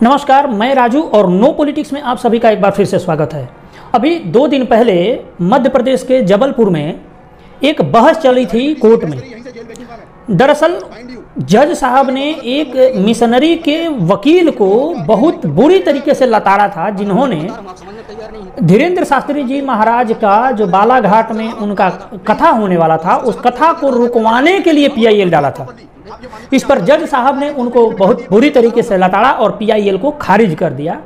नमस्कार, मैं राजू और नो पॉलिटिक्स में आप सभी का एक बार फिर से स्वागत है। अभी 2 दिन पहले मध्य प्रदेश के जबलपुर में एक बहस चली थी कोर्ट में। दरअसल जज साहब ने एक मिशनरी के वकील को बहुत बुरी तरीके से लताड़ा था, जिन्होंने धीरेन्द्र शास्त्री जी महाराज का जो बालाघाट में उनका कथा होने वाला था, उस कथा को रुकवाने के लिए पीआईएल डाला था। इस पर जज साहब ने उनको बहुत बुरी तरीके से लताड़ा और पीआईएल को खारिज कर दिया।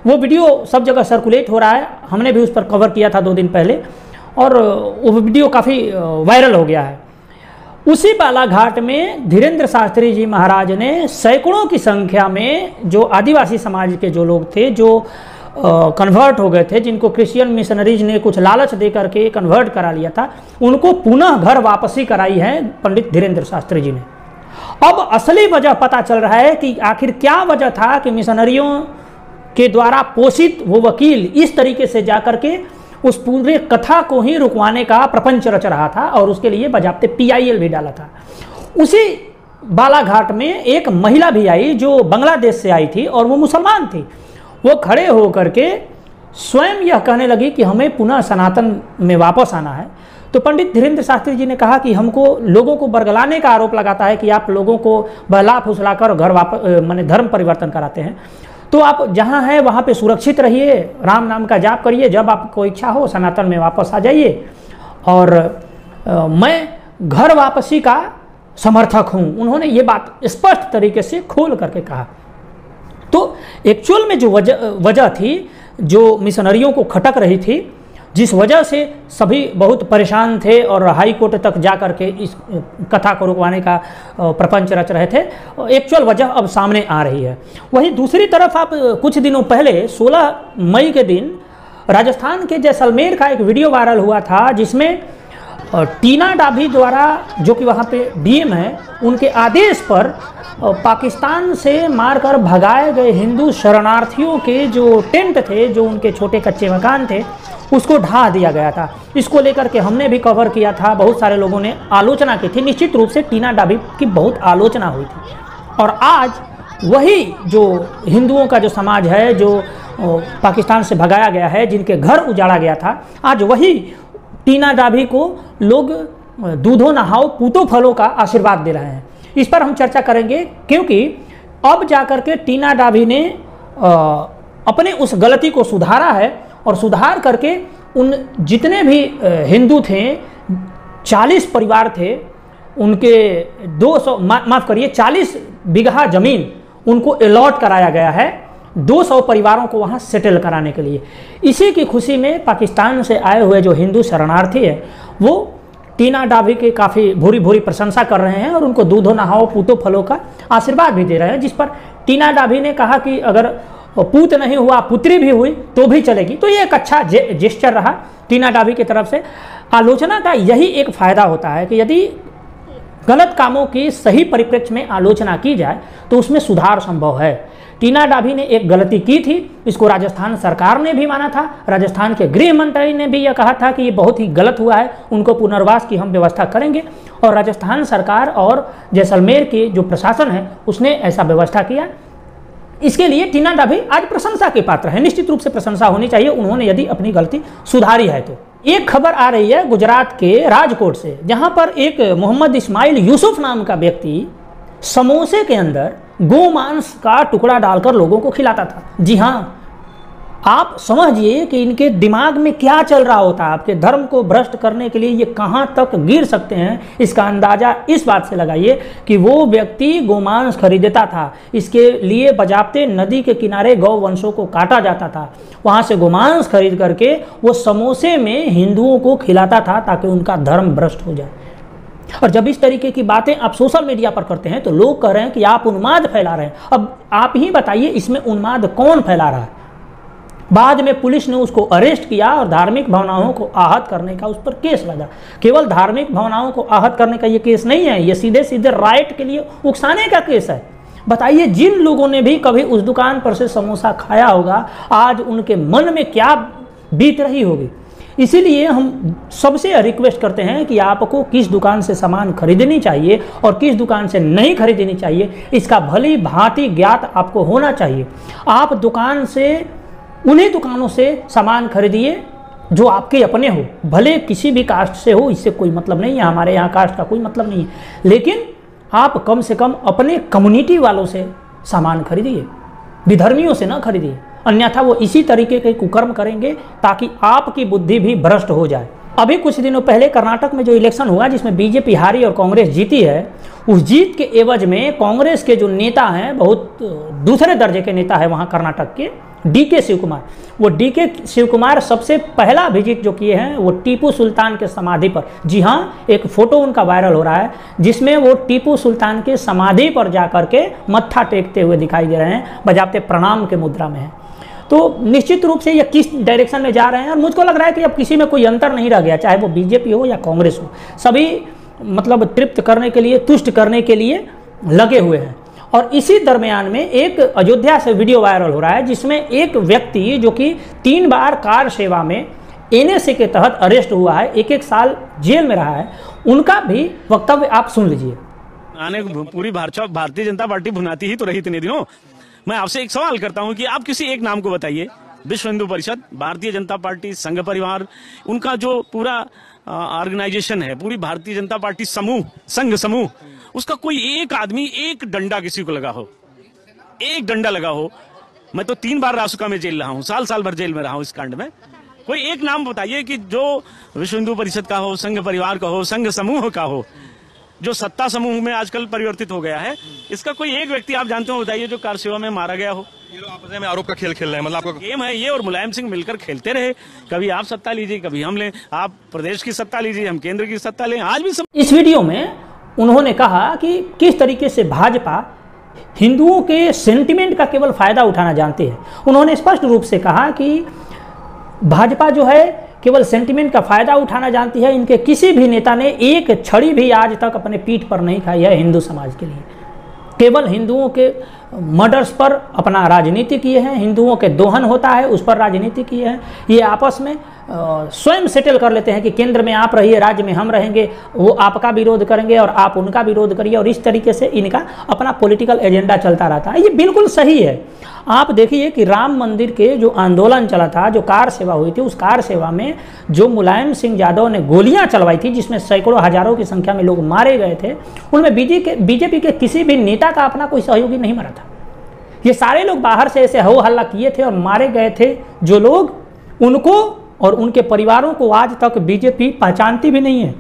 वो वीडियो सब जगह सर्कुलेट हो रहा है, हमने भी उस पर कवर किया था 2 दिन पहले, और वो वीडियो काफ़ी वायरल हो गया है। उसी बालाघाट में धीरेन्द्र शास्त्री जी महाराज ने सैकड़ों की संख्या में जो आदिवासी समाज के जो लोग थे, जो कन्वर्ट हो गए थे, जिनको क्रिश्चियन मिशनरीज ने कुछ लालच दे करके कन्वर्ट करा लिया था, उनको पुनः घर वापसी कराई है पंडित धीरेन्द्र शास्त्री जी ने। अब असली वजह पता चल रहा है कि आखिर क्या वजह था कि मिशनरियों के द्वारा पोषित वो वकील इस तरीके से जाकर के उस पूरे कथा को ही रुकवाने का प्रपंच रच रहा था, और उसके लिए बजाते पीआईएल भी डाला था। उसी बालाघाट में एक महिला भी आई जो बांग्लादेश से आई थी और वो मुसलमान थी। वो खड़े होकर के स्वयं यह कहने लगी कि हमें पुनः सनातन में वापस आना है। तो पंडित धीरेन्द्र शास्त्री जी ने कहा कि हमको लोगों को बरगलाने का आरोप लगाता है कि आप लोगों को बहला फुसलाकर घर वापस माने धर्म परिवर्तन कराते हैं। तो आप जहाँ हैं वहाँ पे सुरक्षित रहिए, राम नाम का जाप करिए, जब आपको इच्छा हो सनातन में वापस आ जाइए। और मैं घर वापसी का समर्थक हूँ। उन्होंने ये बात स्पष्ट तरीके से खोल करके कहा। तो एक्चुअल में जो वजह थी, जो मिशनरियों को खटक रही थी, जिस वजह से सभी बहुत परेशान थे और हाई कोर्ट तक जा कर के इस कथा को रुकवाने का प्रपंच रच रहे थे, एक्चुअल वजह अब सामने आ रही है। वहीं दूसरी तरफ आप कुछ दिनों पहले 16 मई के दिन राजस्थान के जैसलमेर का एक वीडियो वायरल हुआ था, जिसमें टीना डाभी द्वारा, जो कि वहाँ पे डीएम है, उनके आदेश पर पाकिस्तान से मारकर भगाए गए हिंदू शरणार्थियों के जो टेंट थे, जो उनके छोटे कच्चे मकान थे, उसको ढा दिया गया था। इसको लेकर के हमने भी कवर किया था, बहुत सारे लोगों ने आलोचना की थी। निश्चित रूप से टीना डाभी की बहुत आलोचना हुई थी। और आज वही जो हिंदुओं का जो समाज है, जो पाकिस्तान से भगाया गया है, जिनके घर उजाड़ा गया था, आज वही टीना डाभी को लोग दूधो नहाओ पूतो फलो का आशीर्वाद दे रहे हैं। इस पर हम चर्चा करेंगे, क्योंकि अब जाकर के टीना डाभी ने अपने उस गलती को सुधारा है, और सुधार करके उन जितने भी हिंदू थे, 40 परिवार थे, उनके 40 बीघा ज़मीन उनको अलॉट कराया गया है 200 परिवारों को वहाँ सेटल कराने के लिए। इसी की खुशी में पाकिस्तान से आए हुए जो हिंदू शरणार्थी है, वो टीना डाभी की काफ़ी भूरी भूरी प्रशंसा कर रहे हैं और उनको दूधो नहाओ पूतो फलों का आशीर्वाद भी दे रहे हैं। जिस पर टीना डाभी ने कहा कि अगर पूत नहीं हुआ पुत्री भी हुई तो भी चलेगी। तो ये एक अच्छा जेस्चर रहा टीना डाभी की तरफ से। आलोचना का यही एक फ़ायदा होता है कि यदि गलत कामों की सही परिप्रेक्ष्य में आलोचना की जाए तो उसमें सुधार संभव है। टीना डाभी ने एक गलती की थी, इसको राजस्थान सरकार ने भी माना था। राजस्थान के गृह मंत्री ने भी यह कहा था कि ये बहुत ही गलत हुआ है, उनको पुनर्वास की हम व्यवस्था करेंगे। और राजस्थान सरकार और जैसलमेर की जो प्रशासन है, उसने ऐसा व्यवस्था किया। इसके लिए टीना डाभी आज प्रशंसा के पात्र है। निश्चित रूप से प्रशंसा होनी चाहिए, उन्होंने यदि अपनी गलती सुधारी है तो। एक खबर आ रही है गुजरात के राजकोट से, जहां पर एक मोहम्मद इस्माइल यूसुफ नाम का व्यक्ति समोसे के अंदर गोमांस का टुकड़ा डालकर लोगों को खिलाता था। जी हाँ, आप समझिए कि इनके दिमाग में क्या चल रहा होता है। आपके धर्म को भ्रष्ट करने के लिए ये कहाँ तक गिर सकते हैं, इसका अंदाजा इस बात से लगाइए कि वो व्यक्ति गोमांस खरीदता था। इसके लिए बजाते नदी के किनारे गौ वंशों को काटा जाता था, वहाँ से गोमांस खरीद करके वो समोसे में हिंदुओं को खिलाता था ताकि उनका धर्म भ्रष्ट हो जाए। और जब इस तरीके की बातें आप सोशल मीडिया पर करते हैं तो लोग कह रहे हैं कि आप उन्माद फैला रहे हैं। अब आप ही बताइए, इसमें उन्माद कौन फैला रहा है? बाद में पुलिस ने उसको अरेस्ट किया और धार्मिक भावनाओं को आहत करने का उस पर केस लगा। केवल धार्मिक भावनाओं को आहत करने का ये केस नहीं है, ये सीधे सीधे राइट के लिए उकसाने का केस है। बताइए, जिन लोगों ने भी कभी उस दुकान पर से समोसा खाया होगा, आज उनके मन में क्या बीत रही होगी। इसीलिए हम सबसे रिक्वेस्ट करते हैं कि आपको किस दुकान से सामान खरीदनी चाहिए और किस दुकान से नहीं खरीदनी चाहिए, इसका भली भांति ज्ञात आपको होना चाहिए। आप दुकान से, उन्हीं दुकानों से सामान खरीदिए जो आपके अपने हो, भले किसी भी कास्ट से हो, इससे कोई मतलब नहीं है, हमारे यहाँ कास्ट का कोई मतलब नहीं है, लेकिन आप कम से कम अपने कम्युनिटी वालों से सामान खरीदिए, विधर्मियों से ना खरीदिए, अन्यथा वो इसी तरीके के कुकर्म करेंगे ताकि आपकी बुद्धि भी भ्रष्ट हो जाए। अभी कुछ दिनों पहले कर्नाटक में जो इलेक्शन हुआ जिसमें बीजेपी हारी और कांग्रेस जीती है, उस जीत के एवज में कांग्रेस के जो नेता हैं, बहुत दूसरे दर्जे के नेता है वहाँ कर्नाटक के, डीके शिव कुमार, वो डीके शिव कुमार सबसे पहला विजिट जो किए हैं वो टीपू सुल्तान के समाधि पर। जी हाँ, एक फोटो उनका वायरल हो रहा है जिसमें वो टीपू सुल्तान के समाधि पर जाकर के मत्था टेकते हुए दिखाई दे रहे हैं, बजाते प्रणाम के मुद्रा में है। तो निश्चित रूप से ये किस डायरेक्शन में जा रहे हैं, और मुझको लग रहा है कि अब किसी में कोई अंतर नहीं रह गया, चाहे वो बीजेपी हो या कांग्रेस हो, सभी मतलब तृप्त करने के लिए, तुष्ट करने के लिए लगे हुए हैं। और इसी दरमियान में एक अयोध्या से वीडियो वायरल हो रहा है जिसमें एक व्यक्ति जो कि 3 बार कार सेवा में एनएसए के तहत अरेस्ट हुआ है, 1-1 साल जेल में रहा है, उनका भी वक्तव्य आप सुन लीजिए। पूरी भारतीय जनता पार्टी भुनाती ही तो रही इतने दिनों। मैं आपसे एक सवाल करता हूं कि आप किसी एक नाम को बताइए, विश्व हिंदू परिषद, भारतीय जनता पार्टी, संघ परिवार, उनका जो पूरा ऑर्गेनाइजेशन है, पूरी भारतीय जनता पार्टी समूह, संघ समूह, उसका कोई एक आदमी, एक डंडा किसी को लगा हो, एक डंडा लगा हो। मैं तो 3 बार रासुका में जेल रहा हूं, साल भर जेल में रहा हूं इस कांड में। कोई एक नाम बताइए कि जो विश्व हिंदू परिषद का हो, संघ परिवार का हो, संघ समूह का हो, जो सत्ता समूह में आजकल परिवर्तित हो गया है, इसका कोई एक व्यक्ति आप जानते हो बताइए जो कार सेवा में मारा गया हो। ये लोग आपस में आरोप का खेल खेल रहे हैं, मतलब आपको गेम है ये, और मुलायम सिंह मिलकर खेलते रहे, कभी आप सत्ता लीजिए, कभी हम लें, आप प्रदेश की सत्ता लीजिए, हम केंद्र की सत्ता लें। आज भी इस वीडियो में उन्होंने कहा कि किस तरीके से भाजपा हिंदुओं के सेंटिमेंट का केवल फायदा उठाना जानती है। उन्होंने स्पष्ट रूप से कहा कि भाजपा जो है केवल सेंटिमेंट का फायदा उठाना जानती है, इनके किसी भी नेता ने एक छड़ी भी आज तक अपने पीठ पर नहीं खाई है हिंदू समाज के लिए। केवल हिंदुओं के मर्डर्स पर अपना राजनीति किए हैं, हिंदुओं के दोहन होता है उस पर राजनीति किए हैं। ये आपस में स्वयं सेटल कर लेते हैं कि केंद्र में आप रहिए, राज्य में हम रहेंगे, वो आपका विरोध करेंगे और आप उनका विरोध करिए, और इस तरीके से इनका अपना पॉलिटिकल एजेंडा चलता रहता है। ये बिल्कुल सही है। आप देखिए कि राम मंदिर के जो आंदोलन चला था, जो कार सेवा हुई थी, उस कार सेवा में जो मुलायम सिंह यादव ने गोलियां चलवाई थी, जिसमें सैकड़ों हजारों की संख्या में लोग मारे गए थे, उनमें बीजेपी के किसी भी नेता का अपना कोई सहयोगी नहीं मरा था। ये सारे लोग बाहर से ऐसे हो हल्ला किए थे और मारे गए थे जो लोग, उनको और उनके परिवारों को आज तक बीजेपी पहचानती भी नहीं है।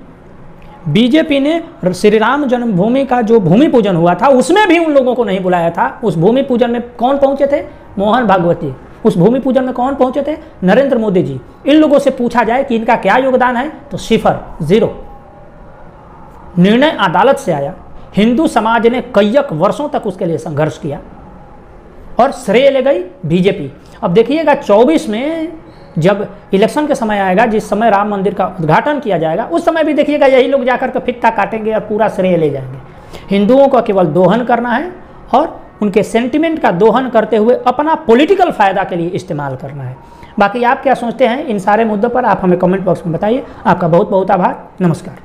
बीजेपी ने श्री राम जन्मभूमि का जो भूमि पूजन हुआ था उसमें भी उन लोगों को नहीं बुलाया था। उस भूमि पूजन में कौन पहुंचे थे? मोहन भागवत जी। उस भूमि पूजन में कौन पहुंचे थे? नरेंद्र मोदी जी। इन लोगों से पूछा जाए कि इनका क्या योगदान है तो 0, 0। निर्णय अदालत से आया, हिंदू समाज ने कई वर्षों तक उसके लिए संघर्ष किया और श्रेय ले गई बीजेपी। अब देखिएगा 24 में जब इलेक्शन के समय आएगा, जिस समय राम मंदिर का उद्घाटन किया जाएगा, उस समय भी देखिएगा यही लोग जाकर के फित्ता काटेंगे और पूरा श्रेय ले जाएंगे। हिंदुओं का केवल दोहन करना है और उनके सेंटिमेंट का दोहन करते हुए अपना पॉलिटिकल फायदा के लिए इस्तेमाल करना है। बाकी आप क्या सोचते हैं इन सारे मुद्दों पर, आप हमें कमेंट बॉक्स में बताइए। आपका बहुत बहुत आभार। नमस्कार।